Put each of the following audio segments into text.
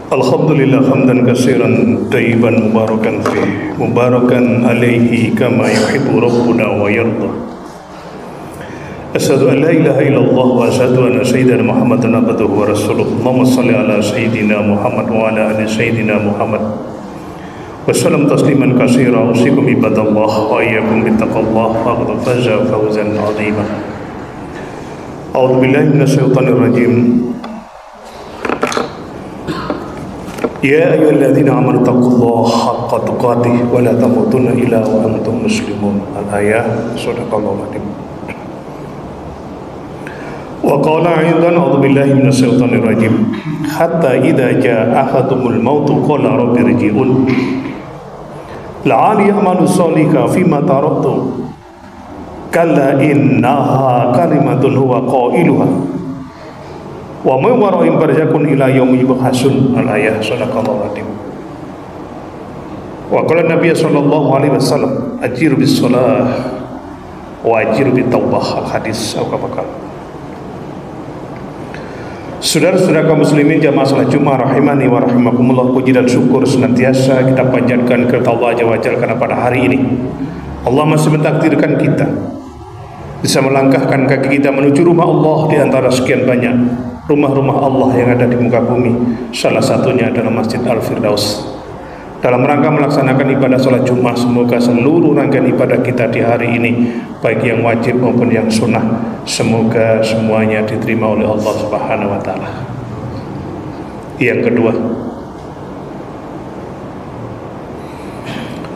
Alhamdulillah hamdan katsiran tayyiban mubarakan fih mubarakan alaihi kama yuhibbu rabbuna wa yarda. Asyhadu an la ilaha illallah wa asyhadu anna sayyidina Muhammadan abduhu wa rasuluh. Allahumma shalli ala sayyidina Muhammad wa ala ali sayyidina Muhammad wa sallam tasliman katsira. Usikum ibadallah wa iyyakum bittaqwallah faqad faza fawzan 'azima. A'udzu billahi minasyaitonir rajim. Ya ayyuhalladzina amanu taqullaha haqqa tuqatih wa la tamutunna illa wa antum muslimun. Al-ayah. Shadaqallahu adzim. Wa qala aidan a'udzu billahi minasyaitonir rajim. Hatta idza jaa ahaduhumul maut qala rabbi irji'un la'ali a'malu shalihan fima taraktu kalla innaha kalimatun huwa qailuha wa may wara'im barzakun ila yaumi yub'atsun. Al-ayah. Shadaqallahu adzim. Wa qala Nabi sallallahu alaihi wasallam ajiru bis shalah wa ajiru bit taubah. Al-hadis. Saudara-saudara kaum muslimin jamaah salat Jumat rahimani wa rahimakumullah, puji dan syukur senantiasa kita panjatkan kepada Allah Azza wa Jalla karena pada hari ini Allah masih mentakdirkan kita bisa melangkahkan kaki kita menuju rumah Allah di antara sekian banyak rumah-rumah Allah yang ada di muka bumi. Salah satunya adalah Masjid Al-Firdaus. Dalam rangka melaksanakan ibadah sholat Jumat, semoga seluruh rangkaian ibadah kita di hari ini, baik yang wajib maupun yang sunnah, semoga semuanya diterima oleh Allah Subhanahu wa Ta'ala. Yang kedua,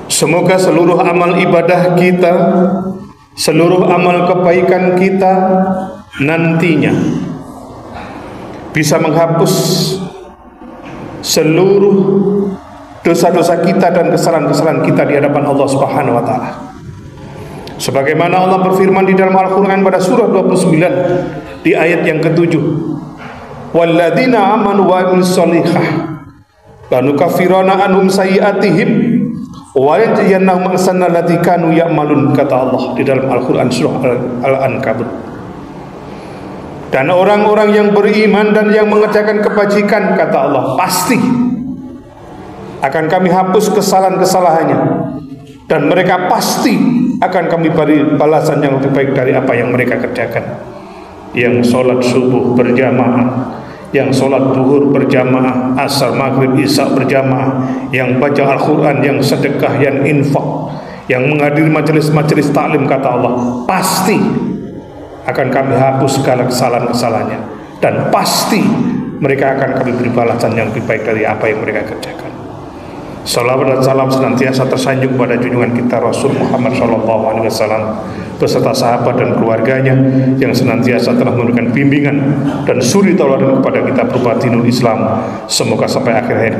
semoga seluruh amal ibadah kita, seluruh amal kebaikan kita nantinya bisa menghapus seluruh dosa-dosa kita dan kesalahan-kesalahan kita di hadapan Allah Subhanahu wa Ta'ala. Sebagaimana Allah berfirman di dalam Al-Qur'an pada surah 29 di ayat yang ke-7, walladzina amanu wa amilus sholihah lanukaffiranna anhum sayyi'atihim wa yajziyannahum ahsana allati kanu ya'malun, kata Allah di dalam Al-Qur'an surah Al-Ankabut. Dan orang-orang yang beriman dan yang mengerjakan kebajikan, kata Allah, pasti akan kami hapus kesalahan-kesalahannya, dan mereka pasti akan kami beri balasan yang lebih baik dari apa yang mereka kerjakan. Yang sholat subuh berjamaah, yang sholat duhur berjamaah, asar, maghrib, isya berjamaah, yang baca Al-Quran, yang sedekah, yang infak, yang menghadiri majelis-majelis taklim, kata Allah, pasti akan kami hapus segala kesalahan-kesalahannya, dan pasti mereka akan kami beri balasan yang lebih baik dari apa yang mereka kerjakan. Salawat dan salam senantiasa tersanjung pada junjungan kita Rasul Muhammad SAW beserta sahabat dan keluarganya yang senantiasa telah memberikan bimbingan dan suri tauladan kepada kita berupa dinul Islam. Semoga sampai akhir hayat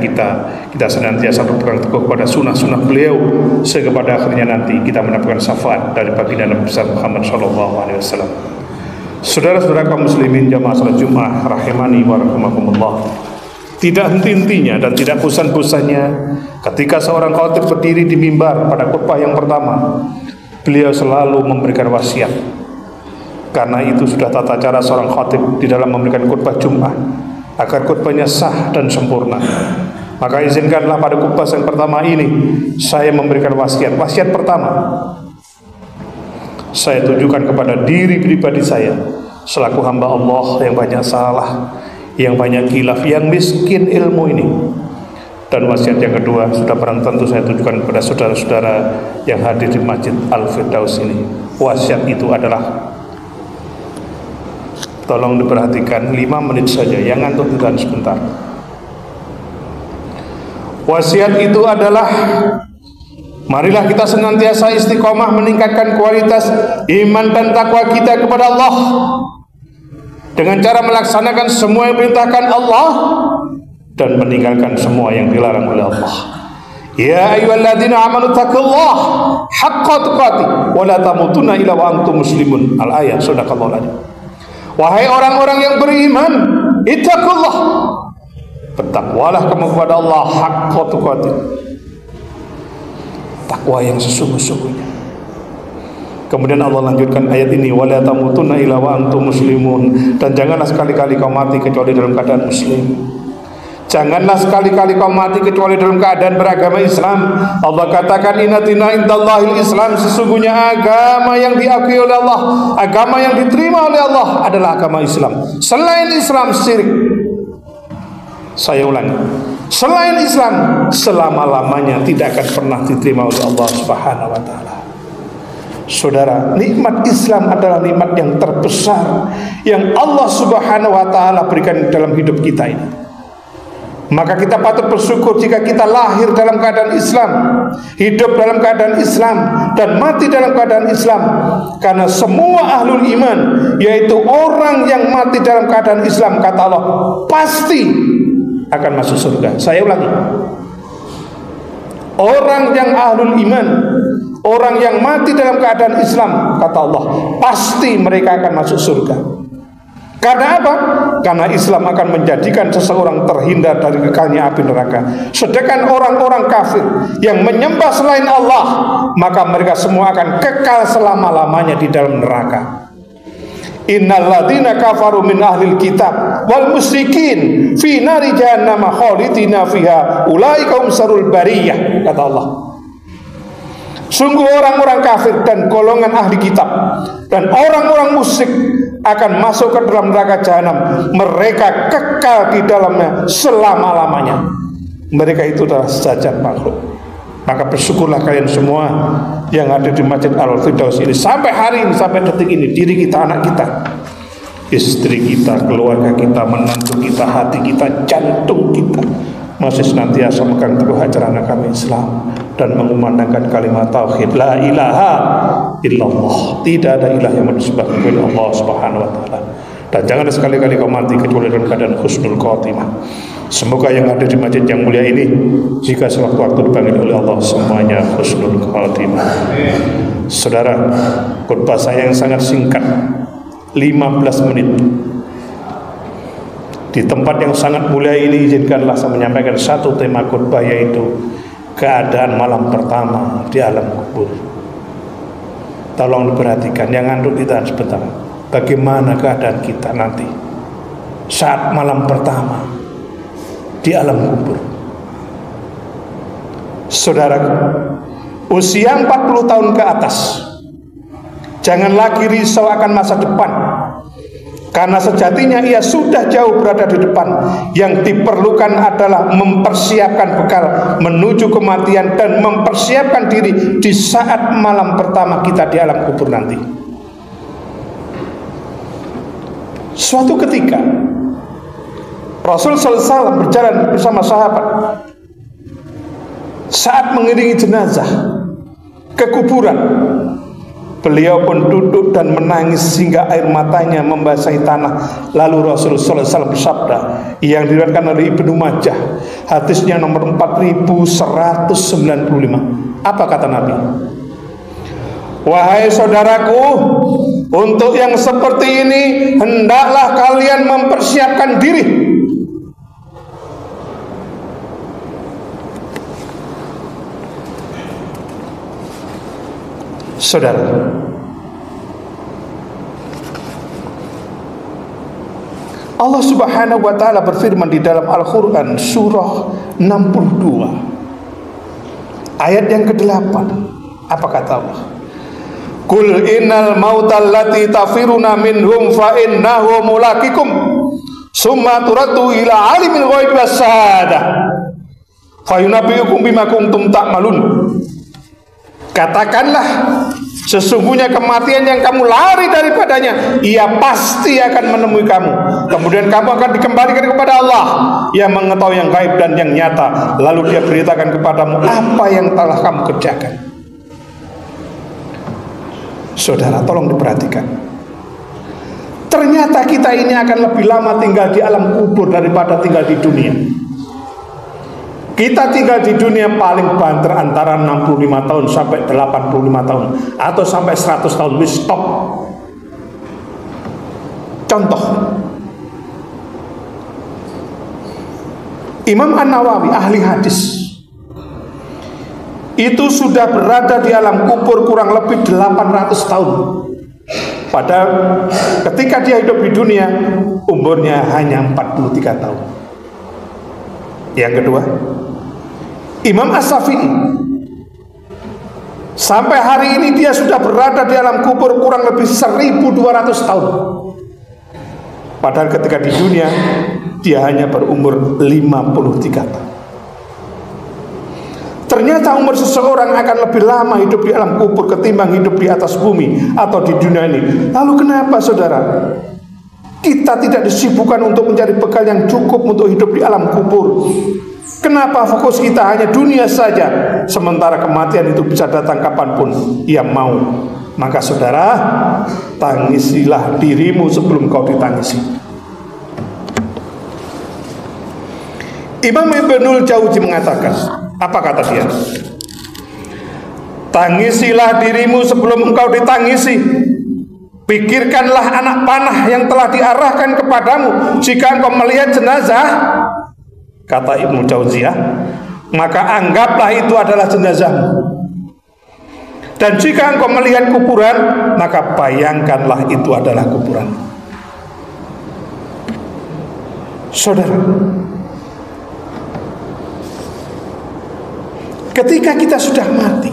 kita senantiasa berpegang teguh pada sunnah-sunnah beliau, sehingga pada akhirnya nanti kita mendapatkan syafaat dari baginda Nabi besar Muhammad SAW. Saudara-saudara kaum muslimin jamaah salat Jumat rahimani wa rahimakumullah, tidak henti-hentinya dan tidak bosan-bosannya ketika seorang khatib berdiri di mimbar pada khutbah yang pertama, beliau selalu memberikan wasiat. Karena itu sudah tata cara seorang khatib di dalam memberikan khutbah Jumat agar khutbahnya sah dan sempurna. Maka izinkanlah pada khutbah yang pertama ini saya memberikan wasiat. Wasiat pertama saya tujukan kepada diri pribadi saya selaku hamba Allah yang banyak salah, yang banyak khilaf, yang miskin ilmu ini. Dan wasiat yang kedua sudah barang tentu saya tujukan kepada saudara-saudara yang hadir di Masjid Al-Firdaus ini. Wasiat itu adalah, tolong diperhatikan, 5 menit saja, yang ngantuk ditahan sebentar. Wasiat itu adalah, marilah kita senantiasa istiqomah meningkatkan kualitas iman dan takwa kita kepada Allah dengan cara melaksanakan semua yang diperintahkan Allah dan meninggalkan semua yang dilarang oleh Allah. Ya ayyuhalladzina amanu taqullaha haqqa tuqatih wa la tamutunna illa wa antum muslimun. Al-ayah. Shadaqallahu adzim. Wahai orang-orang yang beriman, ittaqullah, bertakwalah kamu kepada Allah haqqa tuqatih, takwa yang sesungguh-sungguhnya. Kemudian Allah lanjutkan ayat ini, wala tamutunna illa wa antum muslimun, dan janganlah sekali-kali kau mati kecuali dalam keadaan muslim. Janganlah sekali-kali kau mati kecuali dalam keadaan beragama Islam. Allah katakan inna dina indallahil Islam, sesungguhnya agama yang diakui oleh Allah, agama yang diterima oleh Allah adalah agama Islam. Selain Islam syirik. Saya ulangi, selain Islam selama-lamanya tidak akan pernah diterima oleh Allah Subhanahu wa taala. Saudara, nikmat Islam adalah nikmat yang terbesar yang Allah Subhanahu wa taala berikan dalam hidup kita ini. Maka kita patut bersyukur jika kita lahir dalam keadaan Islam, hidup dalam keadaan Islam, dan mati dalam keadaan Islam. Karena semua ahlul iman, yaitu orang yang mati dalam keadaan Islam, kata Allah, pasti akan masuk surga. Saya ulangi, orang yang ahlul iman, orang yang mati dalam keadaan Islam, kata Allah, pasti mereka akan masuk surga. Karena apa? Karena Islam akan menjadikan seseorang terhindar dari kekalnya api neraka. Sedangkan orang-orang kafir yang menyembah selain Allah, maka mereka semua akan kekal selama-lamanya di dalam neraka. Innal ladzina kafaru min ahlil kitab wal musyrikin fi nari jahannam khalidina fiha ulaika hum syarrul bariyah, kata Allah. Sungguh orang-orang kafir dan golongan ahli kitab dan orang-orang musyrik akan masuk ke dalam neraka jahanam. Mereka kekal di dalamnya selama-lamanya. Mereka itu adalah sejajar makhluk. Maka bersyukurlah kalian semua yang ada di Masjid Al-Firdaus ini sampai hari ini, sampai detik ini. Diri kita, anak kita, istri kita, keluarga kita, menantu kita, hati kita, jantung kita masih senantiasa megang teguh ajaran agama Islam dan mengumandangkan kalimat tauhid la ilaha illallah, tidak ada ilah yang disembah kecuali Allah Subhanahu wa taala. Dan jangan sekali-kali kau mati kecuali dalam keadaan husnul khotimah. Semoga yang ada di masjid yang mulia ini, jika sewaktu-waktu dipanggil oleh Allah, semuanya husnul khotimah. Saudara, khutbah saya yang sangat singkat, 15 menit. Di tempat yang sangat mulia ini, izinkanlah saya menyampaikan satu tema khutbah, yaitu keadaan malam pertama di alam kubur. Tolong diperhatikan, yang ngantuk ditahan sebentar. Bagaimana keadaan kita nanti saat malam pertama di alam kubur? Saudara, usia 40 tahun ke atas, jangan lagi risau akan masa depan, karena sejatinya ia sudah jauh berada di depan. Yang diperlukan adalah mempersiapkan bekal menuju kematian dan mempersiapkan diri di saat malam pertama kita di alam kubur nanti. Suatu ketika Rasul SAW berjalan bersama sahabat saat mengiringi jenazah ke kuburan. Beliau pun duduk dan menangis hingga air matanya membasahi tanah. Lalu Rasul SAW bersabda, yang diriwayatkan oleh Ibnu Majah, hadisnya nomor 4195. Apa kata Nabi? Wahai saudaraku, untuk yang seperti ini hendaklah kalian mempersiapkan diri. Saudara, Allah Subhanahu wa taala berfirman di dalam Al-Qur'an surah 62 ayat yang ke-8. Apa kata Allah? Qul innal mautal lati tafiruna minhum fa innahu mulaqikum summa turaddu ila alimil ghaibi wasyahada fa yunabbiukum bima kuntum ta'malun. Katakanlah, sesungguhnya kematian yang kamu lari daripadanya, ia pasti akan menemui kamu. Kemudian kamu akan dikembalikan kepada Allah yang mengetahui yang gaib dan yang nyata. Lalu dia beritakan kepadamu apa yang telah kamu kerjakan. Saudara, tolong diperhatikan. Ternyata kita ini akan lebih lama tinggal di alam kubur daripada tinggal di dunia. Kita tinggal di dunia paling banter antara 65 tahun sampai 85 tahun atau sampai 100 tahun. We stop. Contoh, Imam An-Nawawi, ahli hadis, itu sudah berada di alam kubur kurang lebih 800 tahun. Padahal ketika dia hidup di dunia, umurnya hanya 43 tahun. Yang kedua, Imam As-Syafi'i sampai hari ini dia sudah berada di alam kubur kurang lebih 1200 tahun. Padahal ketika di dunia dia hanya berumur 53 tahun. Ternyata umur seseorang akan lebih lama hidup di alam kubur ketimbang hidup di atas bumi atau di dunia ini. Lalu kenapa saudara kita tidak disibukkan untuk mencari bekal yang cukup untuk hidup di alam kubur? Kenapa fokus kita hanya dunia saja, sementara kematian itu bisa datang kapanpun ia mau? Maka saudara, tangisilah dirimu sebelum kau ditangisi. Imam Ibnul Jauzi mengatakan, apa kata dia? Tangisilah dirimu sebelum engkau ditangisi. Pikirkanlah anak panah yang telah diarahkan kepadamu jika engkau melihat jenazah, kata Ibnu Jauziyah, maka anggaplah itu adalah jenazahmu. Dan jika engkau melihat kuburan, maka bayangkanlah itu adalah kuburan. Saudara, ketika kita sudah mati,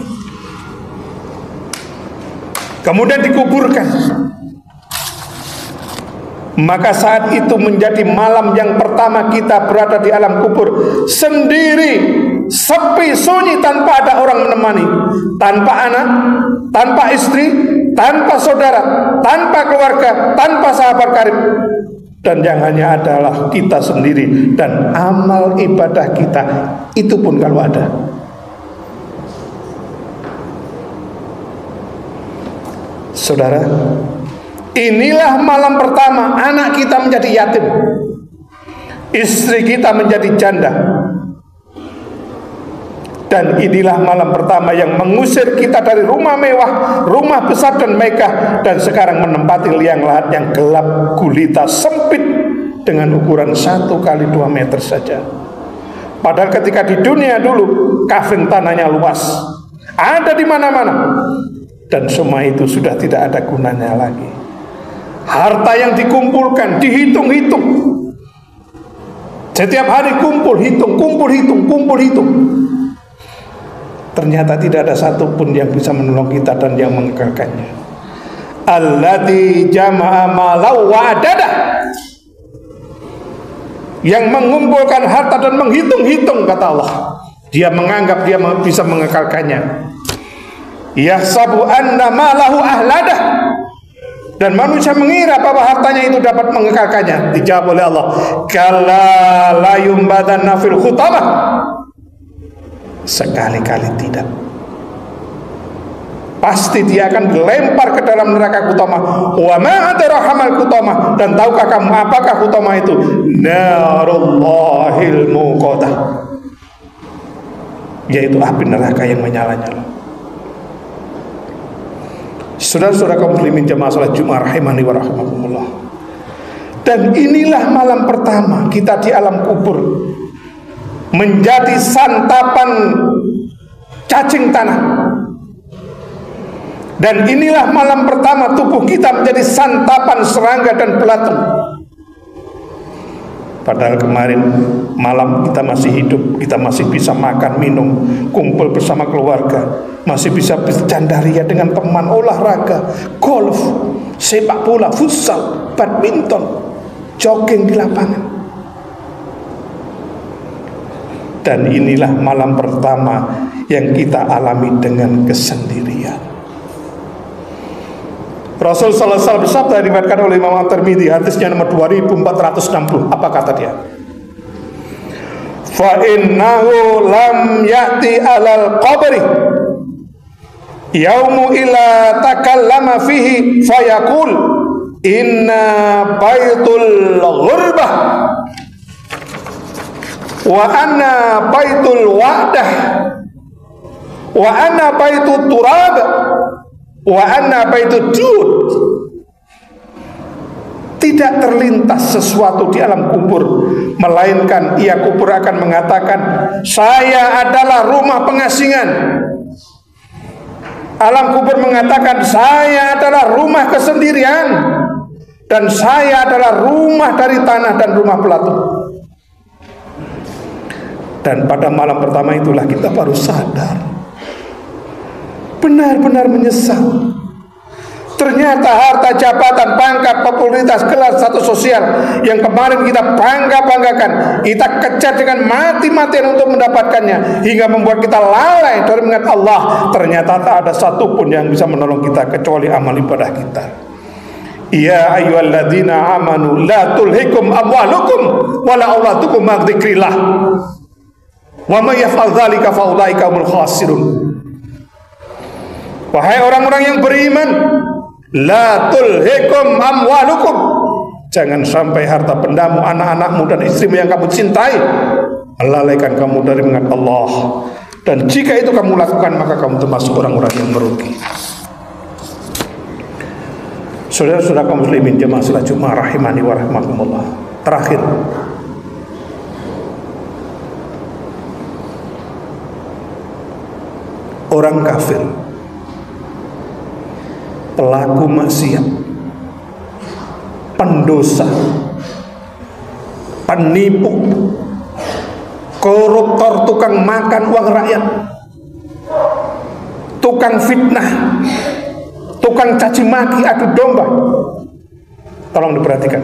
kemudian dikuburkan, maka saat itu menjadi malam yang pertama kita berada di alam kubur sendiri, sepi, sunyi, tanpa ada orang menemani, tanpa anak, tanpa istri, tanpa saudara, tanpa keluarga, tanpa sahabat karib, dan yang hanya adalah kita sendiri dan amal ibadah kita, itu pun kalau ada. Saudara, inilah malam pertama anak kita menjadi yatim, istri kita menjadi janda, dan inilah malam pertama yang mengusir kita dari rumah mewah, rumah besar dan megah, dan sekarang menempati liang lahat yang gelap gulita sempit dengan ukuran 1 kali 2 meter saja. Padahal ketika di dunia dulu kafling tanahnya luas, ada di mana-mana, dan semua itu sudah tidak ada gunanya lagi. Harta yang dikumpulkan dihitung-hitung, setiap hari kumpul hitung, kumpul hitung. Ternyata tidak ada satupun yang bisa menolong kita dan yang mengekalkannya. Alladzi jama'a malau wa adada, yang mengumpulkan harta dan menghitung-hitung, kata Allah. Dia menganggap dia bisa mengekalkannya. Yahsabu anna malahu ahladah, dan manusia mengira bahwa hartanya itu dapat mengekalkannya. Dijawab oleh Allah, kalla la yumbadanna fil khutamah, sekali-kali tidak. Pasti dia akan dilempar ke dalam neraka Khutamah. Wa ma adraka mal Khutamah, dan tahukah kamu apakah Khutamah itu? Narullahil muqadah, yaitu api neraka yang menyala-nyala. Saudara-saudara kaum muslimin jamaah salat Jumat rahimani wa rahimakumullah. Dan inilah malam pertama kita di alam kubur, menjadi santapan cacing tanah. Dan inilah malam pertama tubuh kita menjadi santapan serangga dan belatung. Padahal kemarin malam kita masih hidup, kita masih bisa makan, minum, kumpul bersama keluarga, masih bisa bercandaria dengan teman, olahraga, golf, sepak bola, futsal, badminton, jogging di lapangan. Dan inilah malam pertama yang kita alami dengan kesendirian. Rasul sallallahu alaihi wasallam bersabda, diriwayatkan oleh Imam At-Tirmidzi, hadisnya nomor 2460. Apa kata dia? Fa innahu lam ya'ti 'alal qabri yaumu illa takallama fihi fayaqul inna baitul ghurbah wa anna baitul wa'dah wa anna baitul turab wa anna baitud jud. Tidak terlintas sesuatu di alam kubur, melainkan ia kubur akan mengatakan, saya adalah rumah pengasingan. Alam kubur mengatakan, saya adalah rumah kesendirian, dan saya adalah rumah dari tanah dan rumah belatung. Dan pada malam pertama itulah kita baru sadar, benar-benar menyesal. Ternyata harta, jabatan, pangkat, popularitas, gelar, status sosial yang kemarin kita bangga-banggakan, kita kejar dengan mati-matian untuk mendapatkannya, hingga membuat kita lalai dari mengingat Allah. Ternyata tak ada satupun yang bisa menolong kita kecuali amal ibadah kita. Ya ayyuhalladzina amanu la tulhikum amwalukum wala auladukum an dzikrillah wa may yaf'al dzalika fa ulaika humul khasirun. Wahai orang-orang yang beriman, la tulhikum amwalukum, jangan sampai harta bendamu, anak-anakmu dan istrimu yang kamu cintai melalaikan kamu dari mengingat Allah. Dan jika itu kamu lakukan, maka kamu termasuk orang-orang yang merugi. Saudara-saudara kaum muslimin jemaah salat Jumat rahimani wa rahimakumullah. Terakhir, orang kafir, pelaku maksiat, pendosa, penipu, koruptor, tukang makan uang rakyat, tukang fitnah, tukang caci maki, adu domba. Tolong diperhatikan.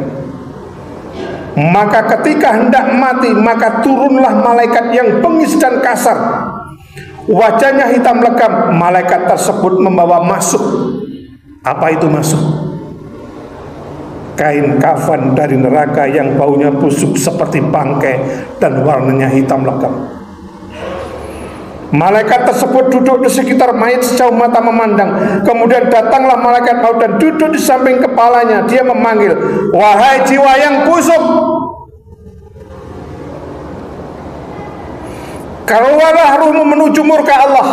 Maka ketika hendak mati, maka turunlah malaikat yang bengis dan kasar, wajahnya hitam legam. Malaikat tersebut membawa masuk. Apa itu masuk? Kain kafan dari neraka yang baunya busuk seperti bangkai dan warnanya hitam legam. Malaikat tersebut duduk di sekitar mayat sejauh mata memandang. Kemudian datanglah malaikat maut dan duduk di samping kepalanya. Dia memanggil, wahai jiwa yang busuk, keluarlah ruhmu menuju murka Allah.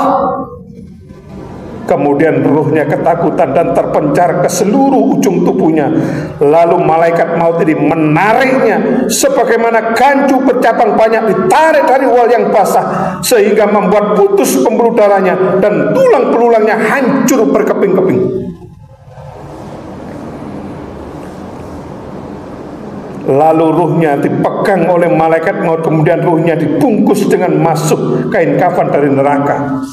Kemudian ruhnya ketakutan dan terpencar ke seluruh ujung tubuhnya. Lalu malaikat maut ini menariknya sebagaimana gancu bercabang banyak ditarik dari wol yang basah, sehingga membuat putus pembuluh darahnya dan tulang belulangnya hancur berkeping-keping. Lalu ruhnya dipegang oleh malaikat maut. Kemudian ruhnya dibungkus dengan masuk kain kafan dari neraka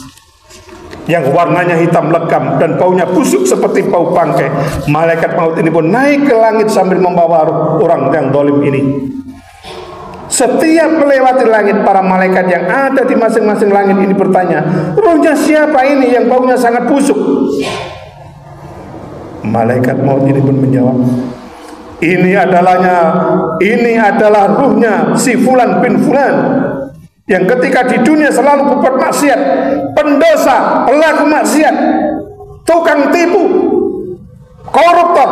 yang warnanya hitam legam dan baunya busuk seperti bau bangkai. Malaikat maut ini pun naik ke langit sambil membawa ruh orang yang zalim ini. Setiap melewati langit, para malaikat yang ada di masing-masing langit ini bertanya, ruhnya siapa ini yang baunya sangat busuk? Malaikat maut ini pun menjawab, ini adalah ruhnya si Fulan bin Fulan, yang ketika di dunia selalu berbuat maksiat, pendosa, pelaku maksiat, tukang tipu, koruptor.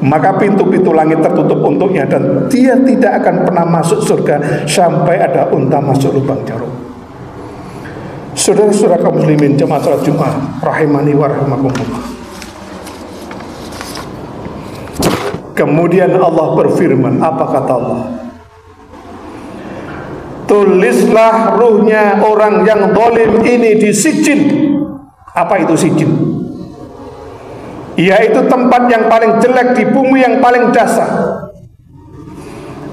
Maka pintu-pintu langit tertutup untuknya dan dia tidak akan pernah masuk surga sampai ada unta masuk lubang jarum. Saudara-saudara kaum muslimin jemaah salat Jumat rahimani wa rahimakumullah. Kemudian Allah berfirman, apa kata Allah? Tulislah ruhnya orang yang zalim ini di sijin. Apa itu sijin? Yaitu tempat yang paling jelek di bumi yang paling dasar.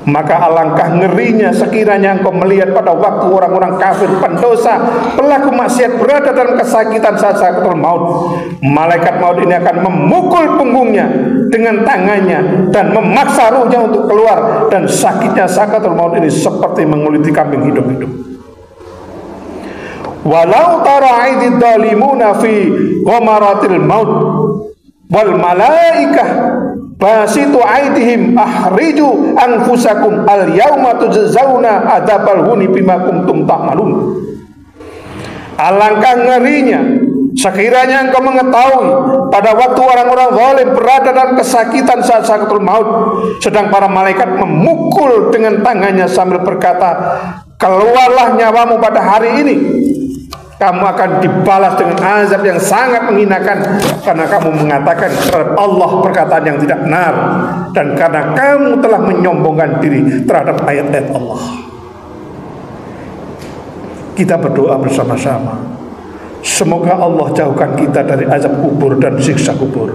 Maka alangkah ngerinya sekiranya engkau melihat pada waktu orang-orang kafir, pendosa, pelaku maksiat berada dalam kesakitan saat sakaratul maut. Malaikat maut ini akan memukul punggungnya dengan tangannya dan memaksa ruhnya untuk keluar, dan sakitnya sakaratul maut ini seperti menguliti kambing hidup-hidup. Walau tara aidid zalimuna fi ghamaratil maut wal malaikah basitu aidihim akhriju anfusakum al yauma tujzauna adzabal huni bima kuntum ta'malun. Alangkah ngerinya sekiranya engkau mengetahui pada waktu orang-orang zalim berada dalam kesakitan saat sakaratul maut, sedang para malaikat memukul dengan tangannya sambil berkata, keluarlah nyawamu pada hari ini, kamu akan dibalas dengan azab yang sangat menghinakan karena kamu mengatakan terhadap Allah perkataan yang tidak benar, dan karena kamu telah menyombongkan diri terhadap ayat-ayat Allah. Kita berdoa bersama-sama, semoga Allah jauhkan kita dari azab kubur dan siksa kubur.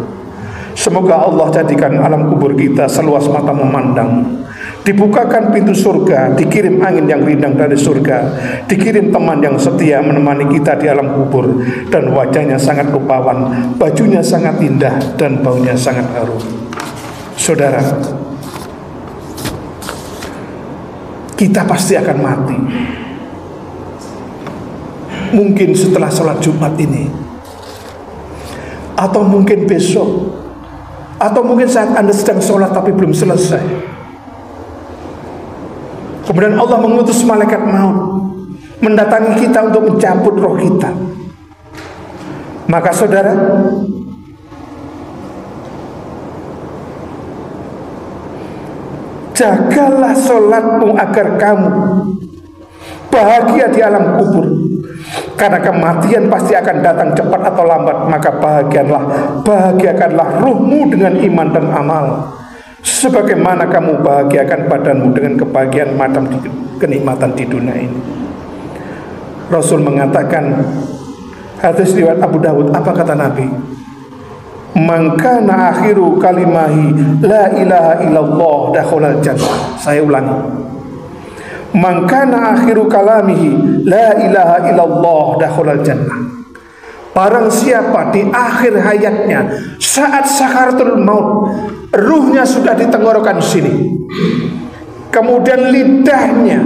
Semoga Allah jadikan alam kubur kita seluas mata memandang, Dibukakan pintu surga, dikirim angin yang rindang dari surga, dikirim teman yang setia menemani kita di alam kubur, dan wajahnya sangat rupawan, bajunya sangat indah, dan baunya sangat harum. Saudara, kita pasti akan mati. Mungkin setelah sholat Jumat ini, atau mungkin besok, atau mungkin saat Anda sedang sholat tapi belum selesai. Kemudian Allah mengutus malaikat maut mendatangi kita untuk mencabut roh kita. Maka saudara, jagalah sholatmu agar kamu bahagia di alam kubur. Karena kematian pasti akan datang cepat atau lambat. Maka bahagiakanlah ruhmu dengan iman dan amal, sebagaimana kamu bahagiakan badanmu dengan kebahagiaan macam kenikmatan di dunia ini. Rasul mengatakan, hadis riwayat Abu Dawud, apa kata Nabi? Man kana akhiru kalimahi la ilaha illallah dakhalal jannah. Saya ulangi. Man kana akhiru kalamihi la ilaha illallah dakhalal jannah. Barang siapa di akhir hayatnya, saat sakaratul maut, ruhnya sudah di tenggorokan sini, kemudian lidahnya,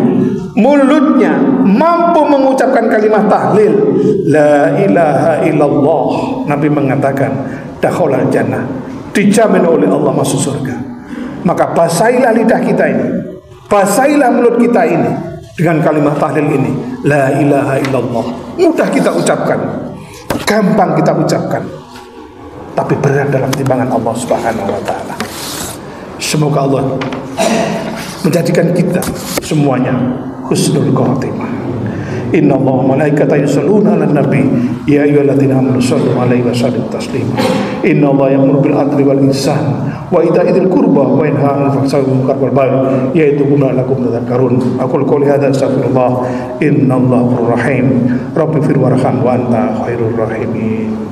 mulutnya mampu mengucapkan kalimat tahlil la ilaha illallah, Nabi mengatakan dakhalal jannah, dijamin oleh Allah masuk surga. Maka basahilah lidah kita ini, basahilah mulut kita ini dengan kalimat tahlil ini, la ilaha illallah. Mudah kita ucapkan, gampang kita ucapkan, tapi berat dalam timbangan Allah Subhanahu wa taala. Semoga Allah menjadikan kita semuanya husnul khotimah. Inna Allah wa malaikatahu yusholluna 'alan nabi ya ayyuhalladzina amanu shollu 'alaihi wa sallimu taslima. Inna Allah ya'muru bil 'adli wal ihsan wa ita'i dzil qurba wa yanha 'anil fahsya'i wal munkari wal baghi ya'idzukum la'allakum tadhakkarun. Aqulu qouli hadza astaghfirullah innallaha ghafurur rahim. Rabbighfir warham wa anta khairur rahimin.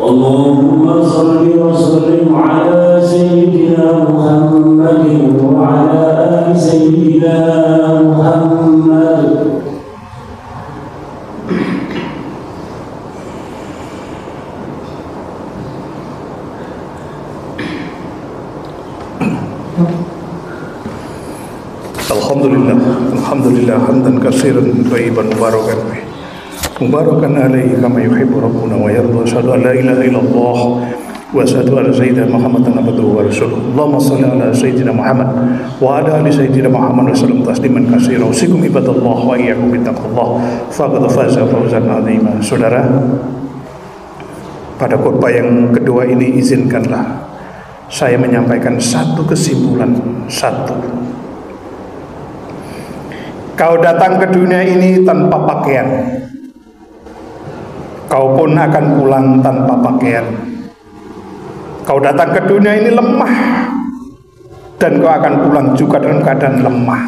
Allahumma salli wa sallim ala sayyidina Muhammadin wa ala ali sayyidina Muhammad. Alhamdulillah hamdan katsiran thayyiban mubarakan fihi mubarakan alaihi kama yuhibbu rabbuna wa yarda. Asyhadu an la ilaha illallah wa asyhadu anna sayyidina Muhammadan abduhu wa rasuluh. Allahumma shalli ala sayyidina Muhammad wa ala ali sayyidina Muhammad wa sallam tasliman katsiran. Usikum ibadallah wa iyyakum bittaqwallah faqad faza fawzan 'azima. Saudara, pada khutbah yang kedua ini izinkanlah saya menyampaikan satu kesimpulan. Kau datang ke dunia ini tanpa pakaian, kau pun akan pulang tanpa pakaian. Kau datang ke dunia ini lemah, dan kau akan pulang juga dalam keadaan lemah.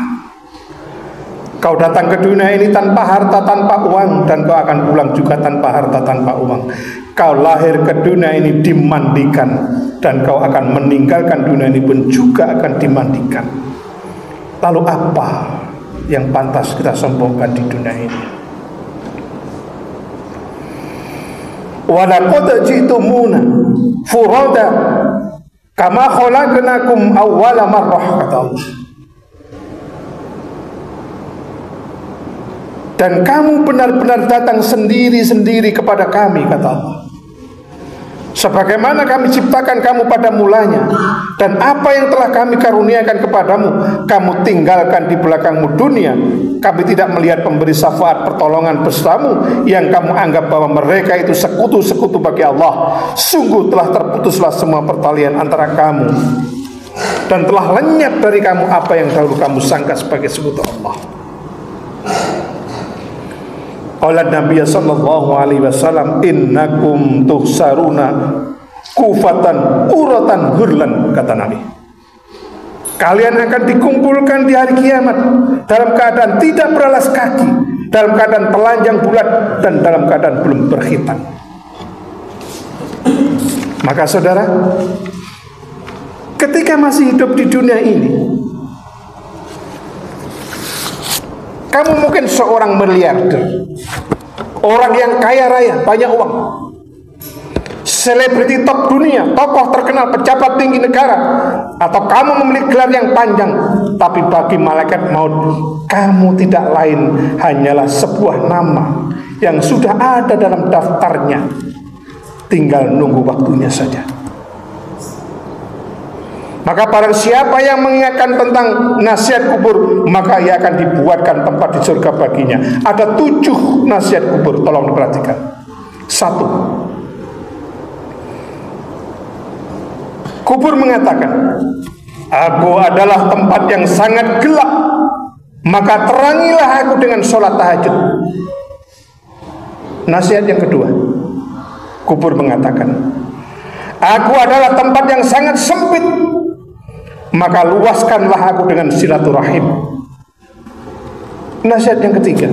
Kau datang ke dunia ini tanpa harta, tanpa uang, dan kau akan pulang juga tanpa harta, tanpa uang. Kau lahir ke dunia ini dimandikan, dan kau akan meninggalkan dunia ini pun juga akan dimandikan. Lalu apa yang pantas kita sombongkan di dunia ini? Walaqad ji'tumuna furada kama khalaqnakum awwala marrah, kata Allah. Dan kamu benar-benar datang sendiri-sendiri kepada kami, kata Allah. Sebagaimana kami ciptakan kamu pada mulanya, dan apa yang telah kami karuniakan kepadamu, kamu tinggalkan di belakangmu dunia. Kami tidak melihat pemberi syafaat pertolongan bersamamu yang kamu anggap bahwa mereka itu sekutu-sekutu bagi Allah. Sungguh telah terputuslah semua pertalian antara kamu, dan telah lenyap dari kamu apa yang dahulu kamu sangka sebagai sekutu Allah. Qala Nabi sallallahu alaihi wasallam, innakum tuhsaruna kufatan uratan hurlan, kata Nabi. Kalian akan dikumpulkan di hari kiamat dalam keadaan tidak beralas kaki, dalam keadaan telanjang bulat, dan dalam keadaan belum berkhitan. Maka saudara, ketika masih hidup di dunia ini, kamu mungkin seorang miliarder, orang yang kaya raya, banyak uang, selebriti top dunia, tokoh terkenal, pejabat tinggi negara, atau kamu memiliki gelar yang panjang, tapi bagi malaikat maut kamu tidak lain hanyalah sebuah nama yang sudah ada dalam daftarnya, tinggal nunggu waktunya saja. Maka barang siapa yang mengingatkan tentang nasihat kubur, maka ia akan dibuatkan tempat di surga baginya. Ada 7 nasihat kubur, tolong diperhatikan. 1. Kubur mengatakan, aku adalah tempat yang sangat gelap, maka terangilah aku dengan sholat tahajud. Nasihat yang kedua, kubur mengatakan, aku adalah tempat yang sangat sempit, maka luaskanlah aku dengan silaturahim. Nasihat yang ketiga,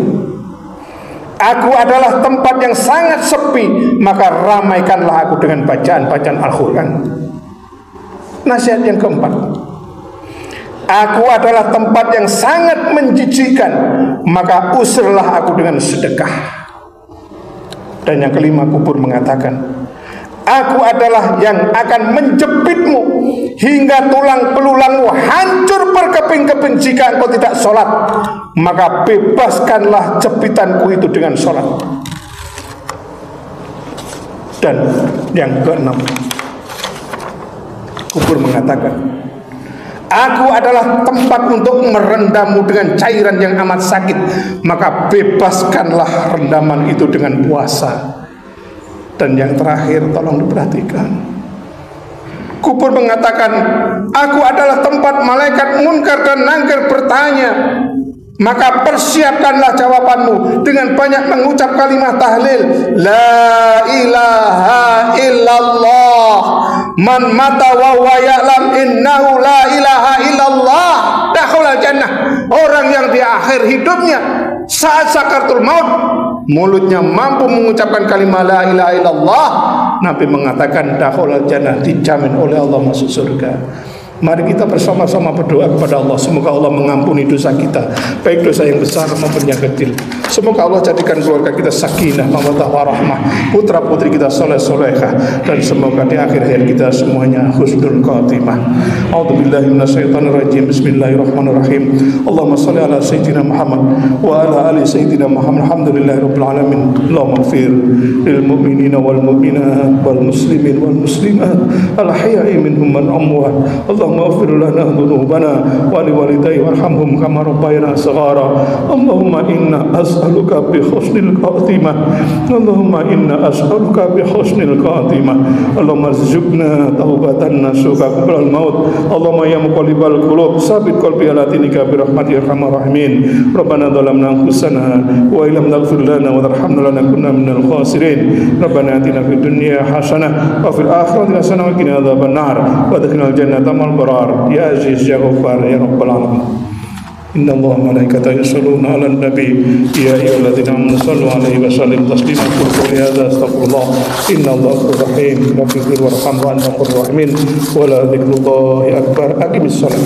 aku adalah tempat yang sangat sepi, maka ramaikanlah aku dengan bacaan-bacaan Al-Quran. Nasihat yang keempat, aku adalah tempat yang sangat menjijikkan, maka usirlah aku dengan sedekah. Dan yang kelima, kubur mengatakan, aku adalah yang akan menjepitmu hingga tulang belulangmu hancur berkeping-keping jika engkau tidak sholat, maka bebaskanlah jepitanku itu dengan sholat. Dan yang keenam, kubur mengatakan, aku adalah tempat untuk merendammu dengan cairan yang amat sakit, maka bebaskanlah rendaman itu dengan puasa. Dan yang terakhir, tolong diperhatikan, kubur mengatakan, aku adalah tempat malaikat munkar dan nangkir bertanya, maka persiapkanlah jawabanmu dengan banyak mengucap kalimat tahlil, la ilaha illallah, man mata wa huwa ya'lam innahu la ilaha illallah dakhulal jannah. Orang yang di akhir hidupnya saat sakaratul maut, mulutnya mampu mengucapkan kalimat la ilaha illallah, Nabi mengatakan dakhulal jannah, dijamin oleh Allah masuk surga. Mari kita bersama-sama berdoa kepada Allah, semoga Allah mengampuni dosa kita, baik dosa yang besar maupun yang kecil. Semoga Allah jadikan keluarga kita sakinah, mawaddah warahmah, putra putri kita soleh solehah, dan semoga di akhir hayat kita semuanya husnul khatimah. A'udzubillahi minasyaitonirrajim. Bismillahirrahmanirrahim. Allahumma shalli ala sayyidina Muhammad wa ala ali sayyidina Muhammad. Alhamdulillahirabbil alamin. Allahumma ighfir lil mu'minina wal mu'minat wal muslimin wal muslimat al ahya'i minhum wal amwat. Allahumma ighfir lana dhunubana wa liwalidayya warhamhum kama rabbayana shighara. Allahumma inna as'aluka bi husnil khatimah. Allahumma inna as'aluka bi husnil khatimah. Allahumma rizqna taubatan nasuka qabla al-maut. Allahumma ya muqallibal qulub sabit qalbi ala dinika bi rahmatika arhamar rahimin. Rabbana dhalamna anfusana wa illam taghfir lana wa tarhamna lanakunanna minal khasirin. Rabbana atina fid dunya hasanah wa fil akhirati hasanah wa qina adzaban nar wa adkhilna al-jannata ma'al abrar ya aziz ya ghaffar ya rabbal alamin. Inna Allah malaikatahu yusholluna 'alan nabi ya ayyuhalladzina amanu shallu 'alaihi wa sallimu taslima. Qul hadza astaghfirullah inna Allaha ghafurur rahim. Rabbighfir warham wa anta ghafurur rahimin wa la dzikrullahi akbar. Aqimis shalah.